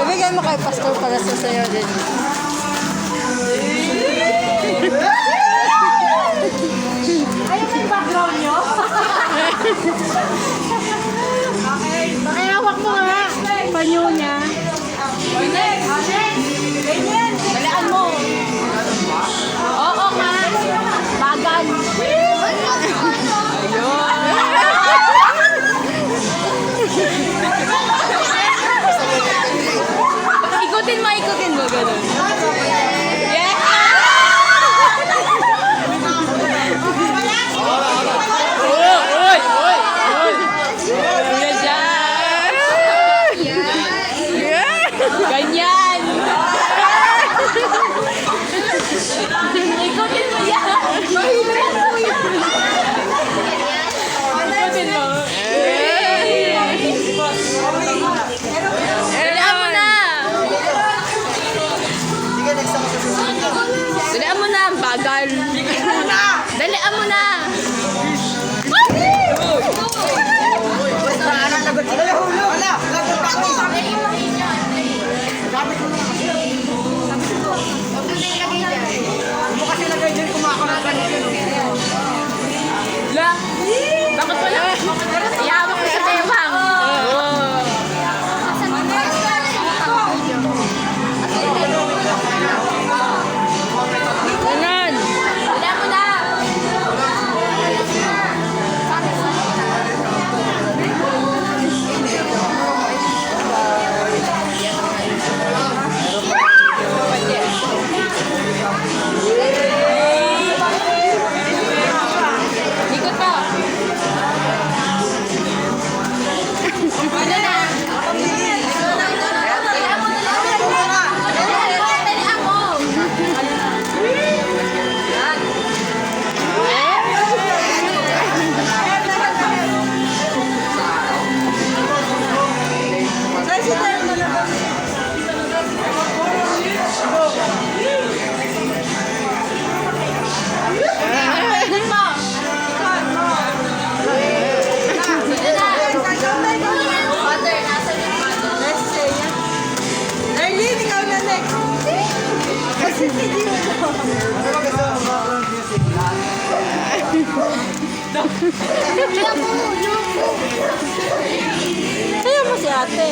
Ibigay mo kay Pastor para sa sayo din. Ayun yung background nyo? Pakihawak mo nga. Panyo niya. Ganyan! Balaan mo. Oo nga. Bagan. Ikutin mo, ganun. Yeah! Ganyan! Ikutin mo yan! Ikutin mo. Dalian mo na! Dalian mo na, bagal! Dalian mo na! La! Bakit wala? Iyawak ko sa tewang. Ganun. Wala mo na. Ikot pa. Ayaw mo si ate.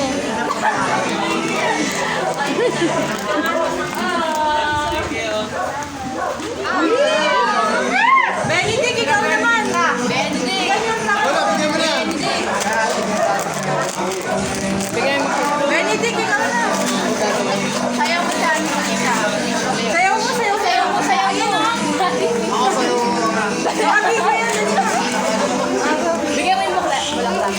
Benedict, ikaw naman! Benedict! Benedict, ikaw na! Sayaw mo siya. Sayaw mo, sayaw mo! Sayaw mo, sayaw mo. Sabi ba yan? Bigyan mo yung bukla. Walang lang.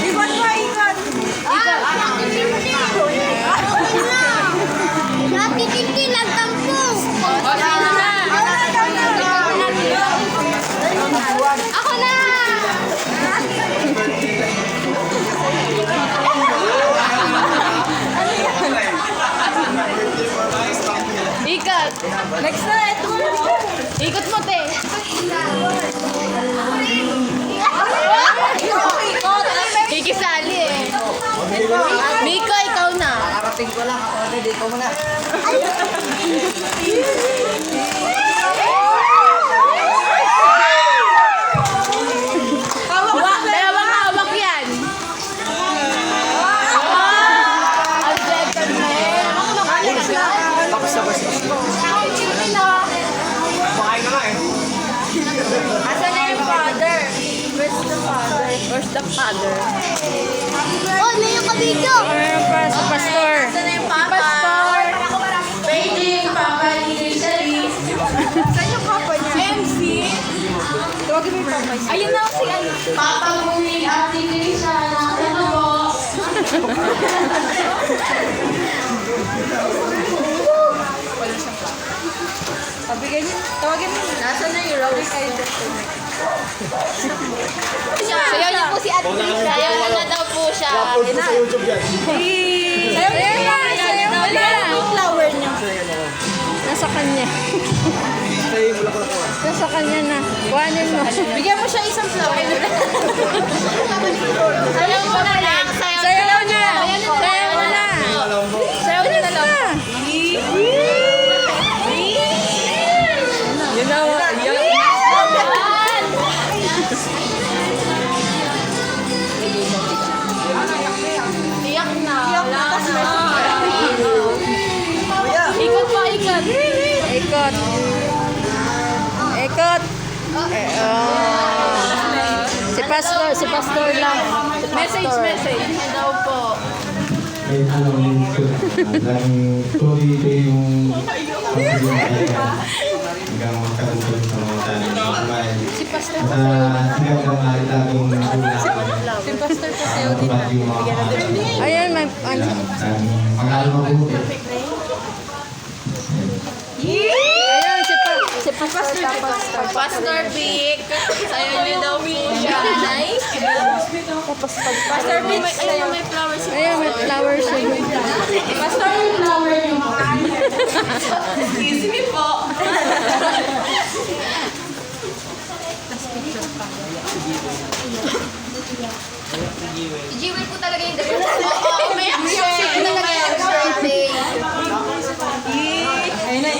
Ikot pa, ikot! Ako na! Ikat. Next na, ito mo na. Ikot mo, te. Kikisali eh. Miko, ikaw na. Karating ko lang. Already, ikaw muna. Dalawang hawak yan. Ang gentleman. Tapos na ba siya? Makain na nga eh. Asan na yung father? Where's the father? Where's the father? Oh, may yung kabidyo! Pastor. Asan na yung papa? Pastor. Beijing, Papa Initially. Saan yung papa niya? MC. Tawagin mo yung papa niya. Ayun na si ano. Papa Muling at Indonesia ng Tenubo. Pabigay niyo. Tawagin mo. Nasaan na yung Rose? Sayaw niyo po si Ate Lisa. Sayaw na daw po siya. Upload ko sa YouTube yan. Sayaw niyo na. Sayaw niyo na. Yung flower niyo. Nasa kanya. Ito sa kanya na. Kuhanin mo. Bigyan mo siya isang flower. Sayaw mo na lang. Sayaw Sayaw na. Sayaw mo na. Sayaw na lang. Yun na. Iyak na. Ikot pa, ikot. Ikot. Ikot. Si pastor lang. Message daw po. Kaya alam ko lang tuloy ito yung hanggang makatulog sa mga tanong ng buhay. Si pastor At hanggang makita kong Si pastor pa sa'yo din. yung mga Ayan, may... mag-aaral mabuti. Ayan, si pastor tapos. Pastor Vic. Sayaw niyo daw po siya. Nice. Pastor Vic, Ayun, may flowers. ayan, may flowers siya. Pastor, may flower niyo. Excuse me po. Jewel po talaga yung dalawa. Oo, may action. Talaga yung birthday. Ayun na,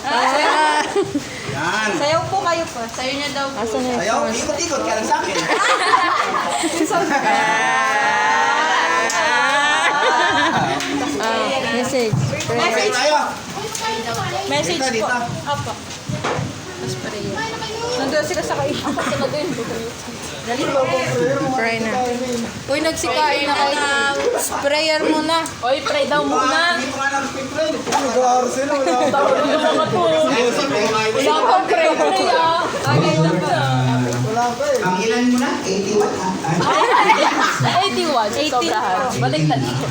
Ayan. Yan. Sayaw po kayo po. Sayo niya daw po. Asan na Ayaw, ikot-ikot ka lang sa akin. Message. Okay tayo. Message Dito, po. dito. Opo. Nandun sila sa kayo. Ako talaga yun. Pray na. Uy, nagsikain na kayo. Sprayer muna. Uy, pray daw muna. Hindi mo nga nag-pray. Wala kang pray ah. Ang ilan mo na? 81 ah. 81. Sobrahan. Balik na dito.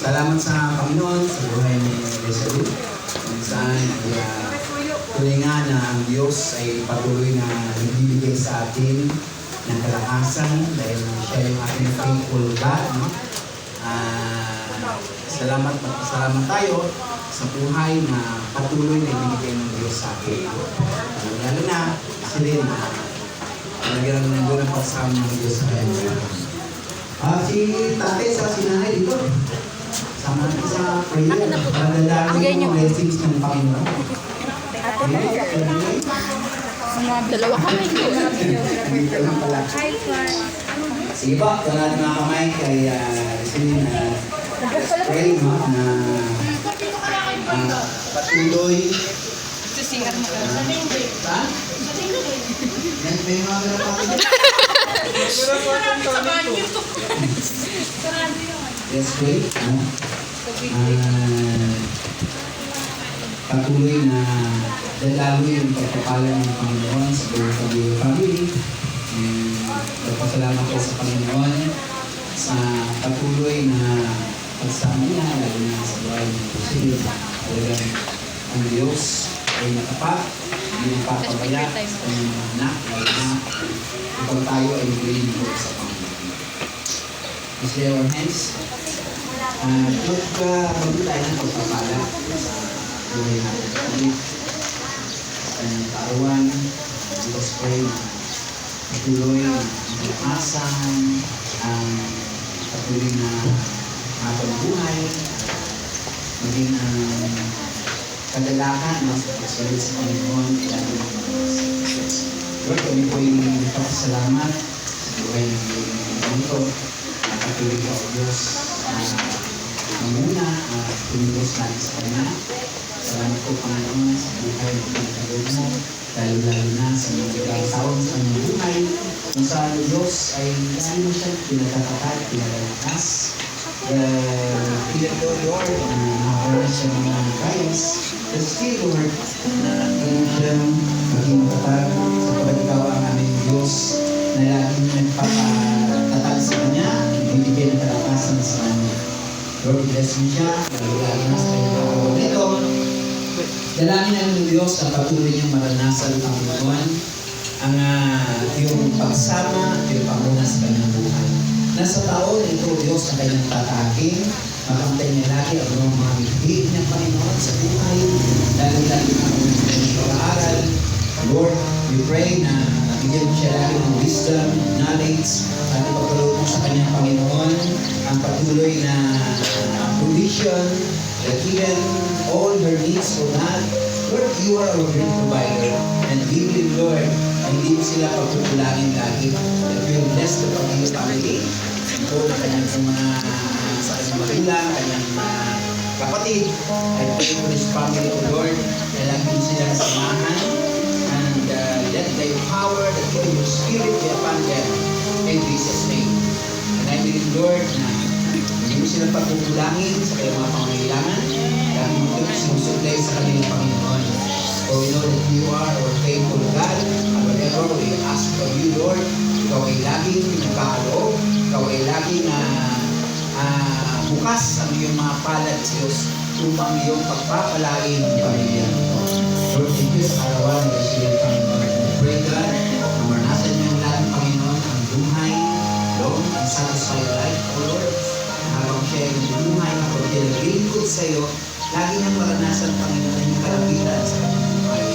Salamat sa Panginoon sa buhay ni Rizal. Kung saan tuloy nga na ang Diyos ay patuloy na nagbibigay sa atin ng kalakasan dahil siya yung ating faithful God. No? Salamat tayo sa buhay na patuloy na ibigay ng Diyos sa atin. Lalo na kasi rin talagang nandun ang pagsama ng Diyos sa kanya. Si tatay sa sinanay dito. Sama natin sa prayer. Magandang yung blessings ng Panginoon. Dalawa kami. Dito lang pala. Sige po, ito natin mga kamay kay Rizal na pray no, na patuloy. CR mo. Saan? May mga ganapakit. Let's pray. Patuloy na dalalo yung pagpapala ng Panginoon sa buong Pagyo family. Nagpasalamat ko sa Panginoon sa patuloy na pagsama niya, lalo na sa buhay ng Rizal. Talagang ang Diyos ay natapat, hindi napapabaya sa kanyang mga anak, lalo na kapag tayo ay naglilingkod sa Panginoon. Let's lay our hands. Magbago tayo ng pagpapala sa buhay natin. Ulit, sa kanyang kaarawan, Diyos pray na patuloy ang kalakasan, ang patuloy na habang buhay, maging ang kadalakan ng pagsalit sa Panginoon, lalo ng Diyos. Lord, kami po ay nagpapasalamat sa buhay ng Panginoon. Patuloy po ang Diyos na muna at tumigos natin sa Kanya. Salamat po Panginoon sa buhay ng pagkagod mo, lalo-lalo na sa mga ilang taon sa kanyang buhay, kung saan ang Diyos ay lalo mo siya pinagkatapat, pinagalakas. Even though Lord, nakakaroon siya ng mga trials, but still Lord, kaya siya maging matatag sapagat ikaw ang aming Diyos na laging nagpapatatag sa Kanya, ibibigay ng kalakasan sa Kanya. Lord, bless mo siya, lalo-lalo na sa kanyang pagkakawal nito. Dalangin namin ng Diyos na patuloy niyang maranasan ang Panginoon ang iyong pagsama at iyong panguna sa kanyang buhay. Nasa taon ito, Diyos, na kanyang tatahakin. Makamtay niya lagi ang mga bibig ng Panginoon sa buhay. Lalo-lalo na kung kanyang pag-aaral. Lord, we pray na bigyan mo siya lagi ng wisdom, knowledge, at ipagkaloob mo sa kanyang Panginoon ang patuloy na provision, that even all her needs for God. Lord, you are our great provider. And we believe, Lord, na hindi mo sila pagpupulangin lagi. That we will bless the Panginoon family. Ito na kanyang mga sa kanyang magulang, kanyang kapatid. I pray for this family, O Lord, na lagi mo sila samahan. And let thy power, that even your spirit be upon them. In Jesus' name. And I believe, Lord, na hindi mo sila pagpupulangin sa kanyang mga pangangailangan. Lagi mo ito sinusuplay sa kanilang Panginoon. For we know that you are our faithful God. And whatever we ask of you, Lord, ikaw ay laging nagkakaloob. Ikaw ay laging bukas ang iyong mga palad, Diyos, upang iyong pagpapalain ng pamilya. Lord, thank you sa arawan na siya Panginoon. We pray, God, na maranasan niyo ang lahat, Panginoon, ang buhay, long and satisfied life, O Lord. Habang siya ay buhay, habang siya naglilingkod sa iyo, lagi niyang maranasan, Panginoon, yung kalapitan sa kanyang buhay.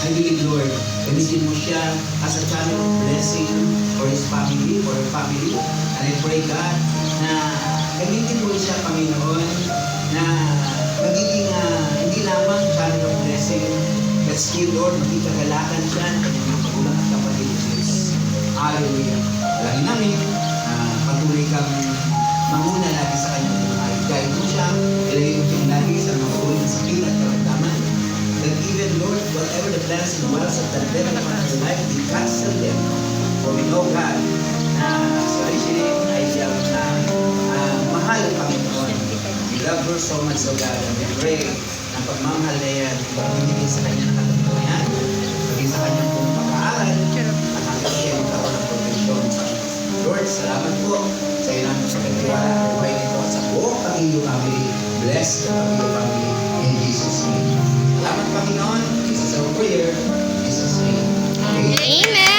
I believe, Lord, gamitin mo siya as a channel of blessing for his family, for her family. And I pray, God, na gamitin mo siya, Panginoon, na magiging hindi lamang channel of blessing, but still, Lord, maging kagalakan siya ng kanyang mga magulang at kapatid, Diyos. Hallelujah. Lagi namin, patuloy kang manguna lagi sa kanyang buhay. Guide mo siya, ilagay mo siyang lagi sa mga ulo ng sakit at karamdaman. That even, Lord, whatever the plans and wills of the devil upon her life, we cancel them. For we know, God, na sa originate ay siyang mahal ang Panginoon. We love her so much, so God, and we pray na pagmamahal na yan, pag-ibigay sa kanya ng katutunan, pagiging sa kanyang buong pag-aaral, at hanggang siya magkaroon ng protection. Lord, salamat po sa iyo namin sa pagkiwala ng buhay nito at sa buong Panginoon family. Bless the Panginoon family in Jesus' name. Salamat, Panginoon. This is our prayer. In Jesus' name. Amen. Amen.